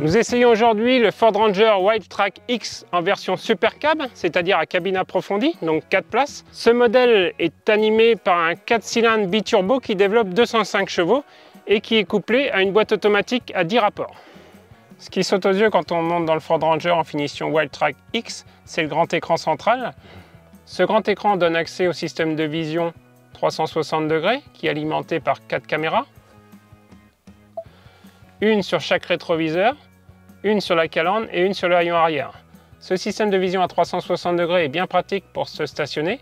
Nous essayons aujourd'hui le Ford Ranger Wildtrak X en version Super Cab, c'est-à-dire à cabine approfondie, donc 4 places. Ce modèle est animé par un 4 cylindres biturbo qui développe 205 chevaux et qui est couplé à une boîte automatique à 10 rapports. Ce qui saute aux yeux quand on monte dans le Ford Ranger en finition Wildtrak X, c'est le grand écran central. Ce grand écran donne accès au système de vision 360 degrés qui est alimenté par 4 caméras. Une sur chaque rétroviseur, une sur la calandre et une sur le haillon arrière. Ce système de vision à 360 degrés est bien pratique pour se stationner.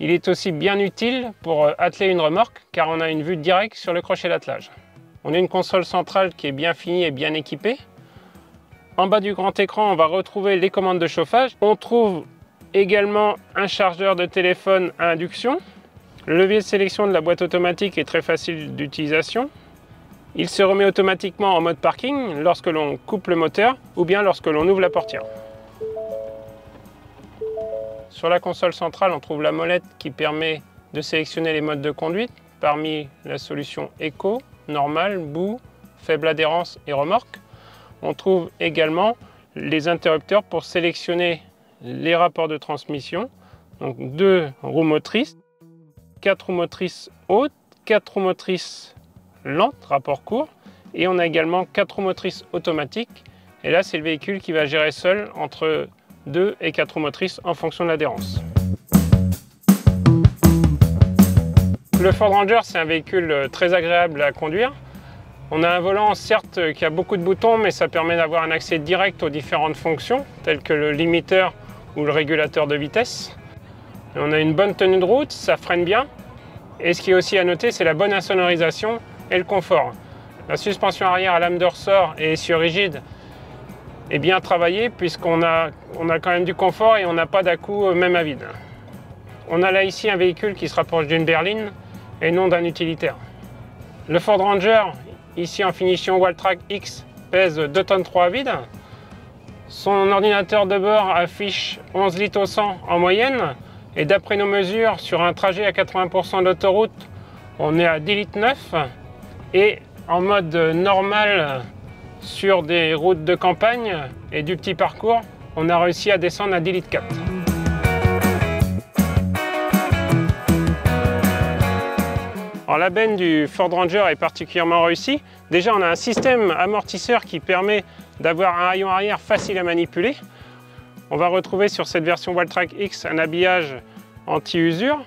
Il est aussi bien utile pour atteler une remorque car on a une vue directe sur le crochet d'attelage. On a une console centrale qui est bien finie et bien équipée. En bas du grand écran, on va retrouver les commandes de chauffage. On trouve également un chargeur de téléphone à induction. Le levier de sélection de la boîte automatique est très facile d'utilisation. Il se remet automatiquement en mode parking lorsque l'on coupe le moteur ou bien lorsque l'on ouvre la portière. Sur la console centrale, on trouve la molette qui permet de sélectionner les modes de conduite parmi la solution Eco, Normal, Bout, Faible adhérence et Remorque. On trouve également les interrupteurs pour sélectionner les rapports de transmission. Donc 2 roues motrices, 4 roues motrices hautes, 4 roues motrices lente, rapport court, et on a également 4 roues motrices automatiques, et là c'est le véhicule qui va gérer seul entre 2 et 4 roues motrices en fonction de l'adhérence. Le Ford Ranger, c'est un véhicule très agréable à conduire. On a un volant certes qui a beaucoup de boutons, mais ça permet d'avoir un accès direct aux différentes fonctions telles que le limiteur ou le régulateur de vitesse. Et on a une bonne tenue de route, ça freine bien, et ce qui est aussi à noter, c'est la bonne insonorisation et le confort. La suspension arrière à lame de ressort et essieu rigide est bien travaillée puisqu'on a quand même du confort et on n'a pas d'à-coups même à vide. On a là ici un véhicule qui se rapproche d'une berline et non d'un utilitaire. Le Ford Ranger, ici en finition Wildtrak X, pèse 2,3 tonnes à vide. Son ordinateur de bord affiche 11 litres au 100 en moyenne et d'après nos mesures, sur un trajet à 80% d'autoroute, on est à 10,9 litres. Et en mode normal sur des routes de campagne et du petit parcours, on a réussi à descendre à 10,4 litres. Alors, la benne du Ford Ranger est particulièrement réussie. Déjà, on a un système amortisseur qui permet d'avoir un haillon arrière facile à manipuler. On va retrouver sur cette version Wildtrak X un habillage anti-usure.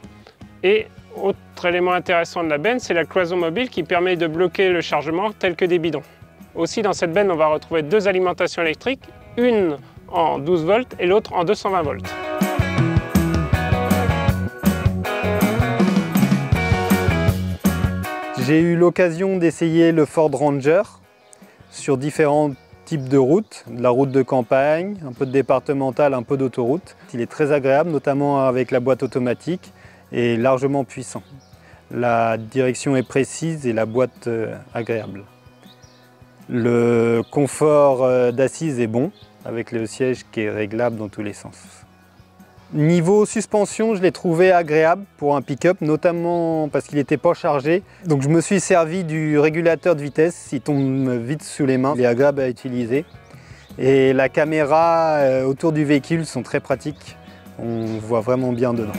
Et autre élément intéressant de la benne, c'est la cloison mobile qui permet de bloquer le chargement tel que des bidons. Aussi dans cette benne, on va retrouver 2 alimentations électriques, une en 12 volts et l'autre en 220 volts. J'ai eu l'occasion d'essayer le Ford Ranger sur différents types de routes, de la route de campagne, un peu de départementale, un peu d'autoroute. Il est très agréable, notamment avec la boîte automatique, et largement puissant. La direction est précise et la boîte agréable. Le confort d'assise est bon, avec le siège qui est réglable dans tous les sens. Niveau suspension, je l'ai trouvé agréable pour un pick-up, notamment parce qu'il n'était pas chargé. Donc je me suis servi du régulateur de vitesse, il tombe vite sous les mains, il est agréable à utiliser. Et la caméra autour du véhicule sont très pratiques, on voit vraiment bien dedans.